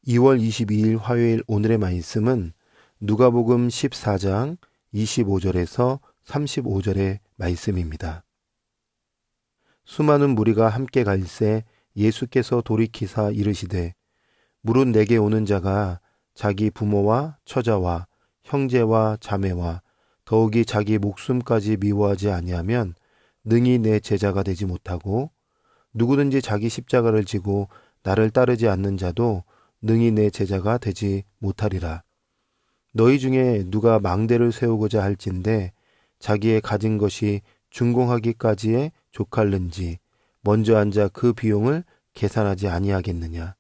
2월 22일 화요일 오늘의 말씀은 누가복음 14장 25절에서 35절의 말씀입니다. 수많은 무리가 함께 갈새 예수께서 돌이키사 이르시되 무릇 내게 오는 자가 자기 부모와 처자와 형제와 자매와 더욱이 자기 목숨까지 미워하지 아니하면 능히 내 제자가 되지 못하고 누구든지 자기 십자가를 지고 나를 따르지 않는 자도 능히 내 제자가 되지 못하리라. 너희 중에 누가 망대를 세우고자 할진대 자기의 가진 것이 준공하기까지에 족할는지 먼저 앉아 그 비용을 계산하지 아니하겠느냐.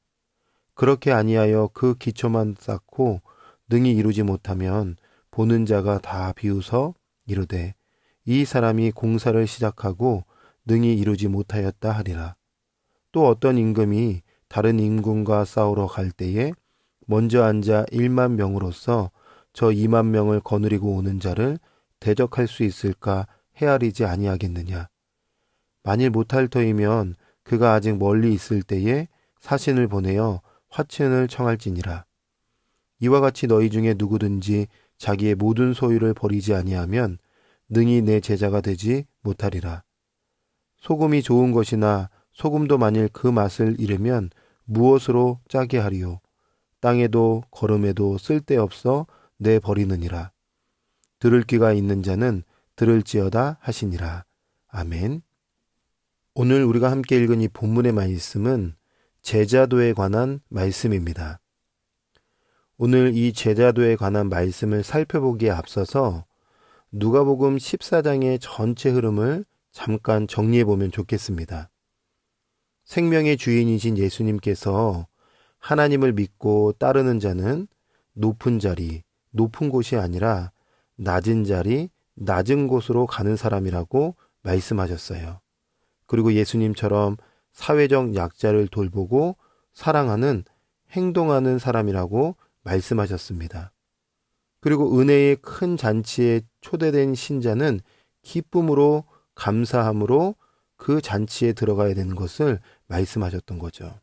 그렇게 아니하여 그 기초만 쌓고 능히 이루지 못하면 보는 자가 다 비웃어 이르되 이 사람이 공사를 시작하고 능히 이루지 못하였다 하리라. 또 어떤 임금이 다른 임금과 싸우러 갈 때에 먼저 앉아 1만 명으로서 저 2만 명을 거느리고 오는 자를 대적할 수 있을까 헤아리지 아니하겠느냐. 만일 못할 터이면 그가 아직 멀리 있을 때에 사신을 보내어 화친을 청할지니라. 이와 같이 너희 중에 누구든지 자기의 모든 소유를 버리지 아니하면 능히 내 제자가 되지 못하리라. 소금이 좋은 것이나 소금도 만일 그 맛을 잃으면 무엇으로 짜게 하리요. 땅에도 거름에도 쓸데없어 내버리느니라. 들을 귀가 있는 자는 들을지어다 하시니라. 아멘. 오늘 우리가 함께 읽은 이 본문의 말씀은 제자도에 관한 말씀입니다. 오늘 이 제자도에 관한 말씀을 살펴보기에 앞서서 누가복음 14장의 전체 흐름을 잠깐 정리해 보면 좋겠습니다. 생명의 주인이신 예수님께서 하나님을 믿고 따르는 자는 높은 자리, 높은 곳이 아니라 낮은 자리, 낮은 곳으로 가는 사람이라고 말씀하셨어요. 그리고 예수님처럼 사회적 약자를 돌보고 사랑하는, 행동하는 사람이라고 말씀하셨습니다. 그리고 은혜의 큰 잔치에 초대된 신자는 기쁨으로 감사함으로 그 잔치에 들어가야 되는 것을 말씀하셨던 거죠.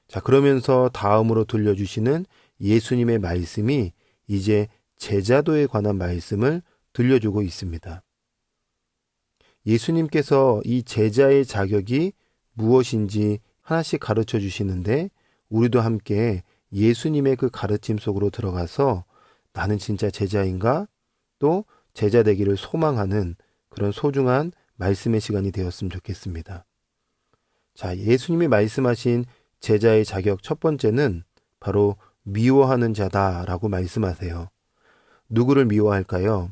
자, 그러면서 다음으로 들려주시는 예수님의 말씀이 이제 제자도에 관한 말씀을 들려주고 있습니다. 예수님께서 이 제자의 자격이 무엇인지 하나씩 가르쳐 주시는데 우리도 함께 예수님의 그 가르침 속으로 들어가서 나는 진짜 제자인가? 또 제자 되기를 소망하는 그런 소중한 말씀의 시간이 되었으면 좋겠습니다. 자, 예수님이 말씀하신 제자의 자격 첫 번째는 바로 미워하는 자다라고 말씀하세요. 누구를 미워할까요?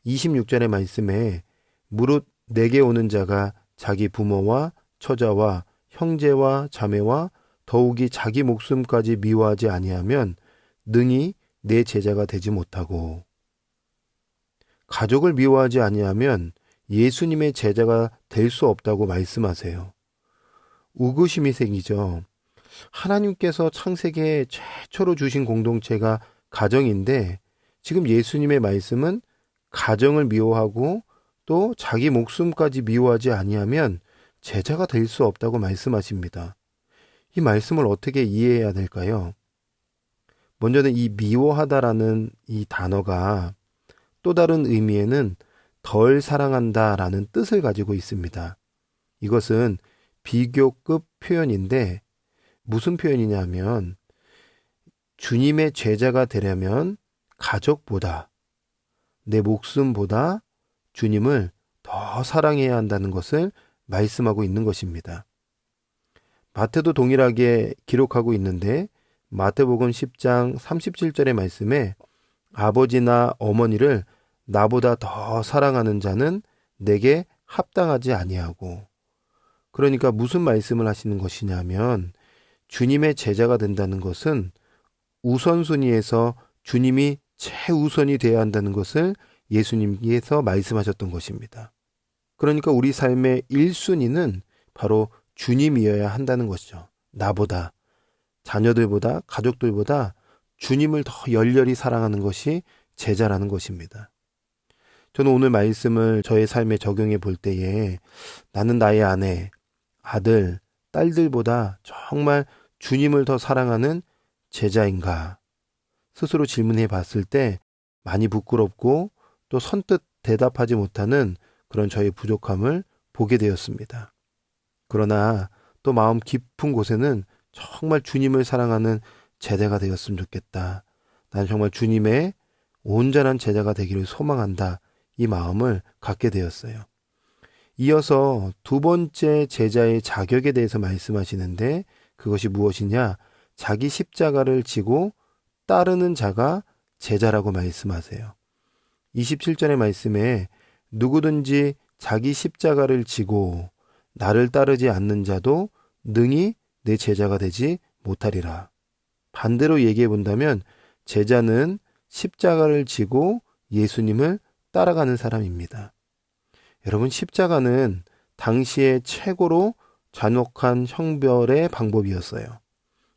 26절의 말씀에 무릇 내게 오는 자가 자기 부모와 처자와 형제와 자매와 더욱이 자기 목숨까지 미워하지 아니하면 능히 내 제자가 되지 못하고, 가족을 미워하지 아니하면 예수님의 제자가 될 수 없다고 말씀하세요. 의구심이 생기죠. 하나님께서 창세기에 최초로 주신 공동체가 가정인데 지금 예수님의 말씀은 가정을 미워하고 또 자기 목숨까지 미워하지 아니하면 제자가 될 수 없다고 말씀하십니다. 이 말씀을 어떻게 이해해야 될까요? 먼저는 이 미워하다라는 이 단어가 또 다른 의미에는 덜 사랑한다라는 뜻을 가지고 있습니다. 이것은 비교급 표현인데 무슨 표현이냐면 주님의 제자가 되려면 가족보다 내 목숨보다 주님을 더 사랑해야 한다는 것을 말씀하고 있는 것입니다. 마태도 동일하게 기록하고 있는데 마태복음 10장 37절의 말씀에 아버지나 어머니를 나보다 더 사랑하는 자는 내게 합당하지 아니하고, 그러니까 무슨 말씀을 하시는 것이냐면 주님의 제자가 된다는 것은 우선순위에서 주님이 최우선이 되어야 한다는 것을 예수님께서 말씀하셨던 것입니다. 그러니까 우리 삶의 1순위는 바로 주님이어야 한다는 것이죠. 나보다, 자녀들보다, 가족들보다 주님을 더 열렬히 사랑하는 것이 제자라는 것입니다. 저는 오늘 말씀을 저의 삶에 적용해 볼 때에 나는 나의 아내, 아들, 딸들보다 정말 주님을 더 사랑하는 제자인가? 스스로 질문해 봤을 때 많이 부끄럽고 또 선뜻 대답하지 못하는 그런 저의 부족함을 보게 되었습니다. 그러나 또 마음 깊은 곳에는 정말 주님을 사랑하는 제자가 되었으면 좋겠다. 난 정말 주님의 온전한 제자가 되기를 소망한다. 이 마음을 갖게 되었어요. 이어서 두 번째 제자의 자격에 대해서 말씀하시는데 그것이 무엇이냐? 자기 십자가를 지고 따르는 자가 제자라고 말씀하세요. 27절의 말씀에 누구든지 자기 십자가를 지고 나를 따르지 않는 자도 능히 내 제자가 되지 못하리라. 반대로 얘기해 본다면 제자는 십자가를 지고 예수님을 따라가는 사람입니다. 여러분, 십자가는 당시의 최고로 잔혹한 형벌의 방법이었어요.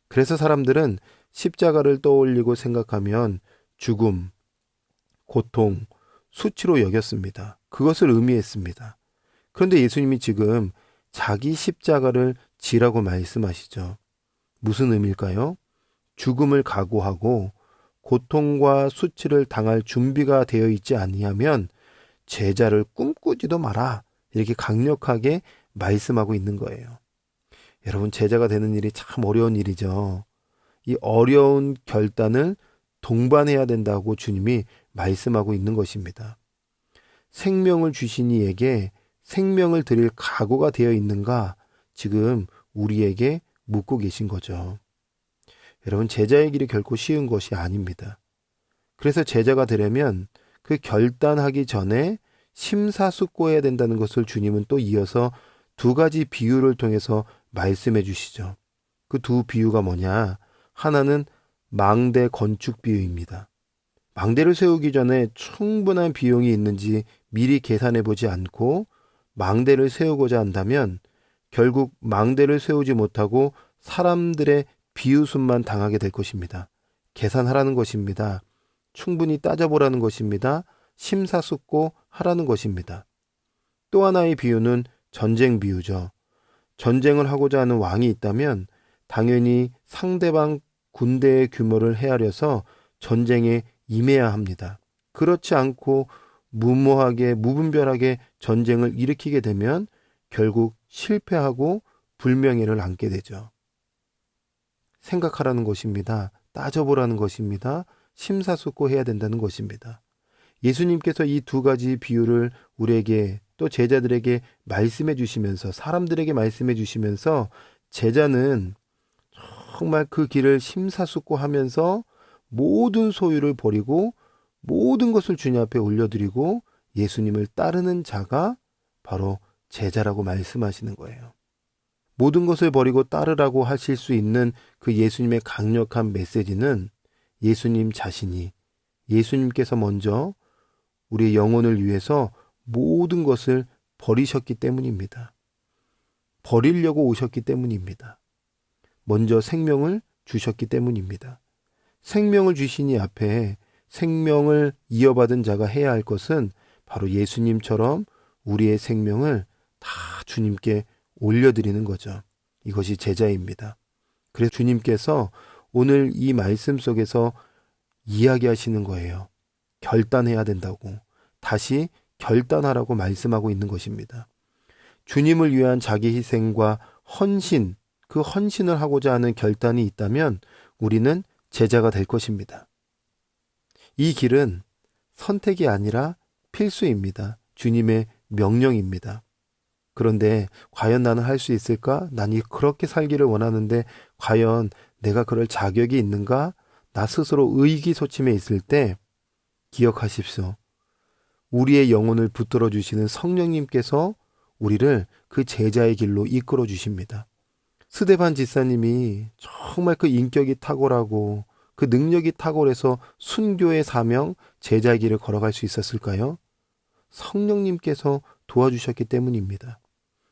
그래서 사람들은 십자가를 떠올리고 생각하면 죽음, 고통, 수치로 여겼습니다. 그것을 의미했습니다. 그런데 예수님이 지금 자기 십자가를 지라고 말씀하시죠. 무슨 의미일까요? 죽음을 각오하고 고통과 수치를 당할 준비가 되어 있지 아니하면 제자를 꿈꾸지도 마라. 이렇게 강력하게 말씀하고 있는 거예요. 여러분, 제자가 되는 일이 참 어려운 일이죠. 이 어려운 결단을 동반해야 된다고 주님이 말씀하고 있는 것입니다. 생명을 주신 이에게 생명을 드릴 각오가 되어 있는가? 지금 우리에게 묻고 계신 거죠. 여러분, 제자의 길이 결코 쉬운 것이 아닙니다. 그래서 제자가 되려면 그 결단하기 전에 심사숙고해야 된다는 것을 주님은 또 이어서 두 가지 비유를 통해서 말씀해 주시죠. 그 두 비유가 뭐냐? 하나는 망대 건축 비유입니다. 망대를 세우기 전에 충분한 비용이 있는지 미리 계산해 보지 않고 망대를 세우고자 한다면 결국 망대를 세우지 못하고 사람들의 비웃음만 당하게 될 것입니다. 계산하라는 것입니다. 충분히 따져보라는 것입니다. 심사숙고하라는 것입니다. 또 하나의 비유는 전쟁 비유죠. 전쟁을 하고자 하는 왕이 있다면 당연히 상대방 군대의 규모를 헤아려서 전쟁에 임해야 합니다. 그렇지 않고 무모하게 무분별하게 전쟁을 일으키게 되면 결국 실패하고 불명예를 안게 되죠. 생각하라는 것입니다. 따져보라는 것입니다. 심사숙고해야 된다는 것입니다. 예수님께서 이 두 가지 비유를 우리에게 또 제자들에게 말씀해 주시면서 사람들에게 말씀해 주시면서 제자는 정말 그 길을 심사숙고하면서 모든 소유를 버리고 모든 것을 주님 앞에 올려드리고 예수님을 따르는 자가 바로 제자라고 말씀하시는 거예요. 모든 것을 버리고 따르라고 하실 수 있는 그 예수님의 강력한 메시지는 예수님 자신이 예수님께서 먼저 우리의 영혼을 위해서 모든 것을 버리셨기 때문입니다. 버리려고 오셨기 때문입니다. 먼저 생명을 주셨기 때문입니다. 생명을 주시니 앞에 생명을 이어받은 자가 해야 할 것은 바로 예수님처럼 우리의 생명을 다 주님께 올려드리는 거죠. 이것이 제자입니다. 그래서 주님께서 오늘 이 말씀 속에서 이야기하시는 거예요. 결단해야 된다고. 다시 결단하라고 말씀하고 있는 것입니다. 주님을 위한 자기 희생과 헌신, 그 헌신을 하고자 하는 결단이 있다면 우리는 제자가 될 것입니다. 이 길은 선택이 아니라 필수입니다. 주님의 명령입니다. 그런데 과연 나는 할 수 있을까? 난 그렇게 살기를 원하는데 과연 내가 그럴 자격이 있는가? 나 스스로 의기소침해 있을 때 기억하십시오. 우리의 영혼을 붙들어 주시는 성령님께서 우리를 그 제자의 길로 이끌어 주십니다. 스데반 지사님이 정말 그 인격이 탁월하고 그 능력이 탁월해서 순교의 사명, 제자의 길을 걸어갈 수 있었을까요? 성령님께서 도와주셨기 때문입니다.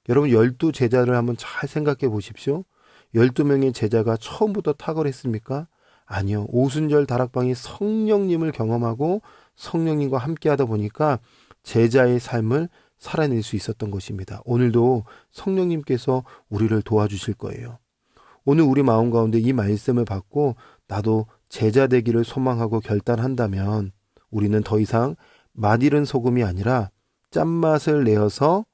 여러분 12제자를 한번 잘 생각해 보십시오. 12명의 제자가 처음부터 탁월했습니까? 아니요. 오순절 다락방이 성령님을 경험하고 성령님과 함께 하다 보니까 제자의 삶을 살아낼 수 있었던 것입니다. 오늘도 성령님께서 우리를 도와주실 거예요. 오늘 우리 마음 가운데 이 말씀을 받고 나도 제자 되기를 소망하고 결단한다면 우리는 더 이상 맛있는 소금이 아니라 짠맛을 내어서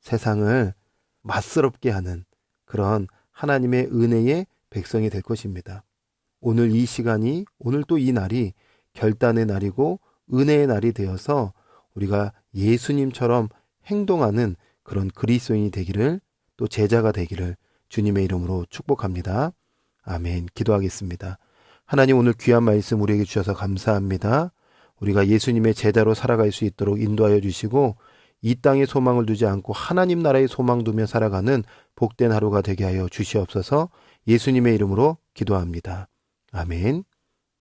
세상을 맛스럽게 하는 그런 하나님의 은혜의 백성이 될 것입니다. 오늘 이 시간이, 오늘 또 이 날이 결단의 날이고 은혜의 날이 되어서 우리가 예수님처럼 행동하는 그런 그리스도인이 되기를, 또 제자가 되기를 주님의 이름으로 축복합니다. 아멘. 기도하겠습니다. 하나님, 오늘 귀한 말씀 우리에게 주셔서 감사합니다. 우리가 예수님의 제자로 살아갈 수 있도록 인도하여 주시고 이 땅에 소망을 두지 않고 하나님 나라에 소망 두며 살아가는 복된 하루가 되게 하여 주시옵소서. 예수님의 이름으로 기도합니다. 아멘.